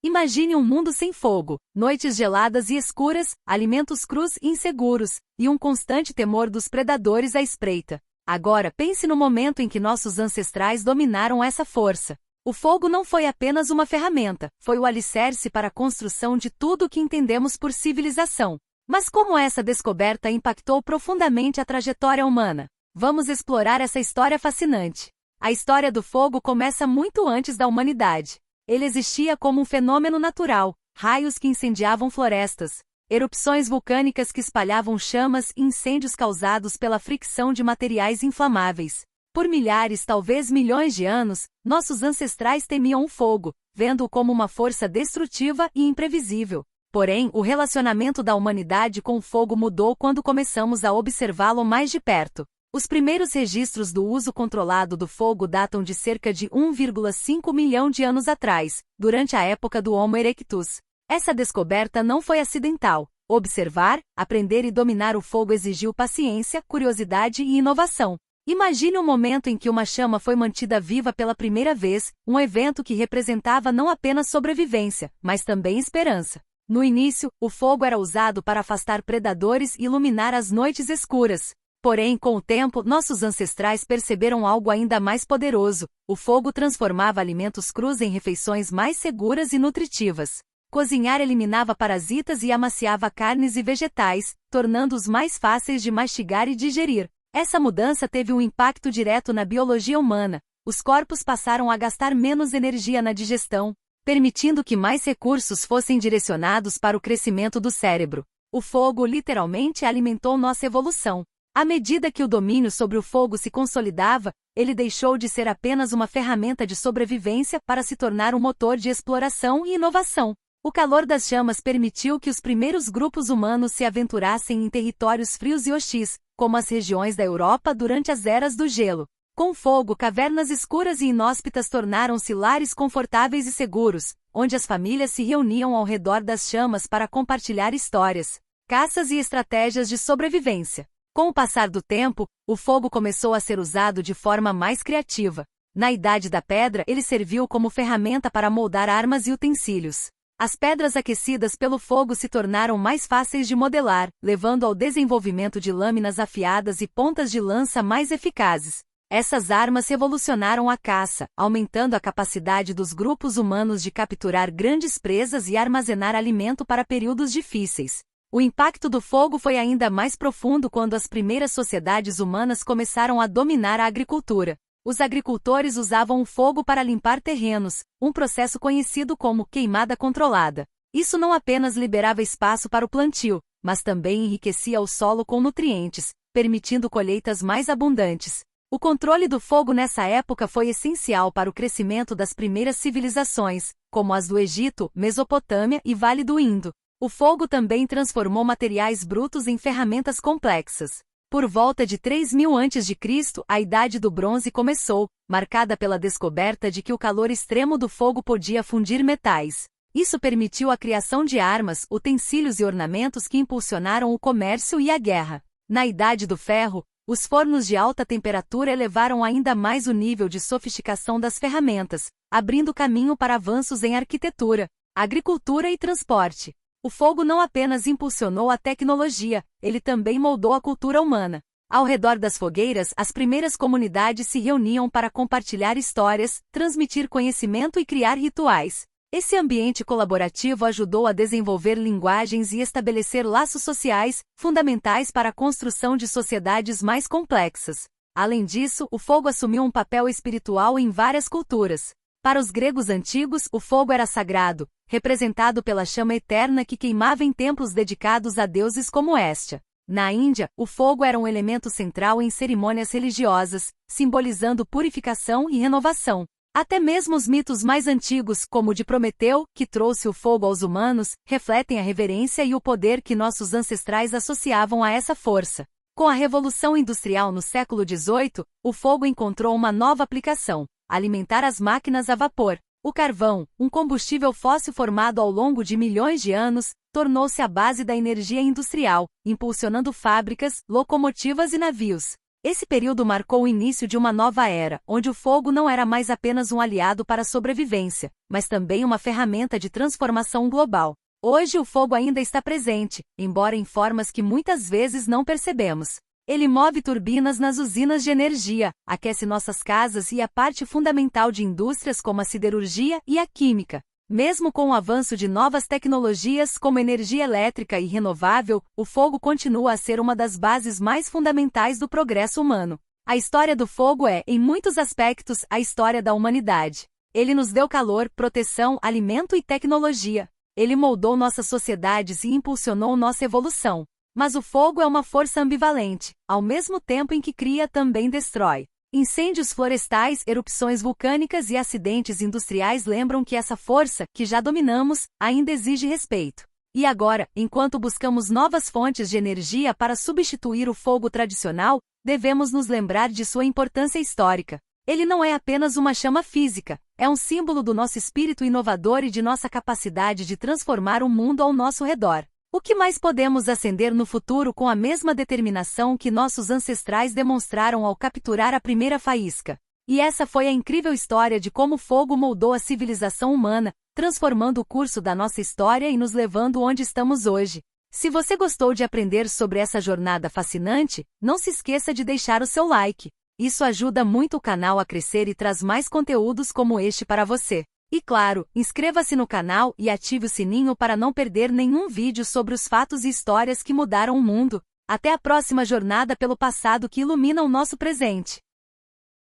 Imagine um mundo sem fogo, noites geladas e escuras, alimentos crus e inseguros, e um constante temor dos predadores à espreita. Agora pense no momento em que nossos ancestrais dominaram essa força. O fogo não foi apenas uma ferramenta, foi o alicerce para a construção de tudo o que entendemos por civilização. Mas como essa descoberta impactou profundamente a trajetória humana? Vamos explorar essa história fascinante. A história do fogo começa muito antes da humanidade. Ele existia como um fenômeno natural, raios que incendiavam florestas, erupções vulcânicas que espalhavam chamas e incêndios causados pela fricção de materiais inflamáveis. Por milhares, talvez milhões de anos, nossos ancestrais temiam o fogo, vendo-o como uma força destrutiva e imprevisível. Porém, o relacionamento da humanidade com o fogo mudou quando começamos a observá-lo mais de perto. Os primeiros registros do uso controlado do fogo datam de cerca de 1,5 milhão de anos atrás, durante a época do Homo erectus. Essa descoberta não foi acidental. Observar, aprender e dominar o fogo exigiu paciência, curiosidade e inovação. Imagine o momento em que uma chama foi mantida viva pela primeira vez, um evento que representava não apenas sobrevivência, mas também esperança. No início, o fogo era usado para afastar predadores e iluminar as noites escuras. Porém, com o tempo, nossos ancestrais perceberam algo ainda mais poderoso. O fogo transformava alimentos crus em refeições mais seguras e nutritivas. Cozinhar eliminava parasitas e amaciava carnes e vegetais, tornando-os mais fáceis de mastigar e digerir. Essa mudança teve um impacto direto na biologia humana. Os corpos passaram a gastar menos energia na digestão, permitindo que mais recursos fossem direcionados para o crescimento do cérebro. O fogo literalmente alimentou nossa evolução. À medida que o domínio sobre o fogo se consolidava, ele deixou de ser apenas uma ferramenta de sobrevivência para se tornar um motor de exploração e inovação. O calor das chamas permitiu que os primeiros grupos humanos se aventurassem em territórios frios e hostis, como as regiões da Europa durante as eras do gelo. Com o fogo, cavernas escuras e inóspitas tornaram-se lares confortáveis e seguros, onde as famílias se reuniam ao redor das chamas para compartilhar histórias, caças e estratégias de sobrevivência. Com o passar do tempo, o fogo começou a ser usado de forma mais criativa. Na Idade da Pedra, ele serviu como ferramenta para moldar armas e utensílios. As pedras aquecidas pelo fogo se tornaram mais fáceis de modelar, levando ao desenvolvimento de lâminas afiadas e pontas de lança mais eficazes. Essas armas revolucionaram a caça, aumentando a capacidade dos grupos humanos de capturar grandes presas e armazenar alimento para períodos difíceis. O impacto do fogo foi ainda mais profundo quando as primeiras sociedades humanas começaram a dominar a agricultura. Os agricultores usavam o fogo para limpar terrenos, um processo conhecido como queimada controlada. Isso não apenas liberava espaço para o plantio, mas também enriquecia o solo com nutrientes, permitindo colheitas mais abundantes. O controle do fogo nessa época foi essencial para o crescimento das primeiras civilizações, como as do Egito, Mesopotâmia e Vale do Indo. O fogo também transformou materiais brutos em ferramentas complexas. Por volta de 3000 a.C., a Idade do Bronze começou, marcada pela descoberta de que o calor extremo do fogo podia fundir metais. Isso permitiu a criação de armas, utensílios e ornamentos que impulsionaram o comércio e a guerra. Na Idade do Ferro, os fornos de alta temperatura elevaram ainda mais o nível de sofisticação das ferramentas, abrindo caminho para avanços em arquitetura, agricultura e transporte. O fogo não apenas impulsionou a tecnologia, ele também moldou a cultura humana. Ao redor das fogueiras, as primeiras comunidades se reuniam para compartilhar histórias, transmitir conhecimento e criar rituais. Esse ambiente colaborativo ajudou a desenvolver linguagens e estabelecer laços sociais, fundamentais para a construção de sociedades mais complexas. Além disso, o fogo assumiu um papel espiritual em várias culturas. Para os gregos antigos, o fogo era sagrado, representado pela chama eterna que queimava em templos dedicados a deuses como Hestia. Na Índia, o fogo era um elemento central em cerimônias religiosas, simbolizando purificação e renovação. Até mesmo os mitos mais antigos, como o de Prometeu, que trouxe o fogo aos humanos, refletem a reverência e o poder que nossos ancestrais associavam a essa força. Com a Revolução Industrial no século XVIII, o fogo encontrou uma nova aplicação: alimentar as máquinas a vapor. O carvão, um combustível fóssil formado ao longo de milhões de anos, tornou-se a base da energia industrial, impulsionando fábricas, locomotivas e navios. Esse período marcou o início de uma nova era, onde o fogo não era mais apenas um aliado para a sobrevivência, mas também uma ferramenta de transformação global. Hoje o fogo ainda está presente, embora em formas que muitas vezes não percebemos. Ele move turbinas nas usinas de energia, aquece nossas casas e é parte fundamental de indústrias como a siderurgia e a química. Mesmo com o avanço de novas tecnologias como energia elétrica e renovável, o fogo continua a ser uma das bases mais fundamentais do progresso humano. A história do fogo é, em muitos aspectos, a história da humanidade. Ele nos deu calor, proteção, alimento e tecnologia. Ele moldou nossas sociedades e impulsionou nossa evolução. Mas o fogo é uma força ambivalente, ao mesmo tempo em que cria, também destrói. Incêndios florestais, erupções vulcânicas e acidentes industriais lembram que essa força, que já dominamos, ainda exige respeito. E agora, enquanto buscamos novas fontes de energia para substituir o fogo tradicional, devemos nos lembrar de sua importância histórica. Ele não é apenas uma chama física, é um símbolo do nosso espírito inovador e de nossa capacidade de transformar o mundo ao nosso redor. O que mais podemos acender no futuro com a mesma determinação que nossos ancestrais demonstraram ao capturar a primeira faísca? E essa foi a incrível história de como o fogo moldou a civilização humana, transformando o curso da nossa história e nos levando onde estamos hoje. Se você gostou de aprender sobre essa jornada fascinante, não se esqueça de deixar o seu like. Isso ajuda muito o canal a crescer e traz mais conteúdos como este para você. E claro, inscreva-se no canal e ative o sininho para não perder nenhum vídeo sobre os fatos e histórias que mudaram o mundo. Até a próxima jornada pelo passado que ilumina o nosso presente.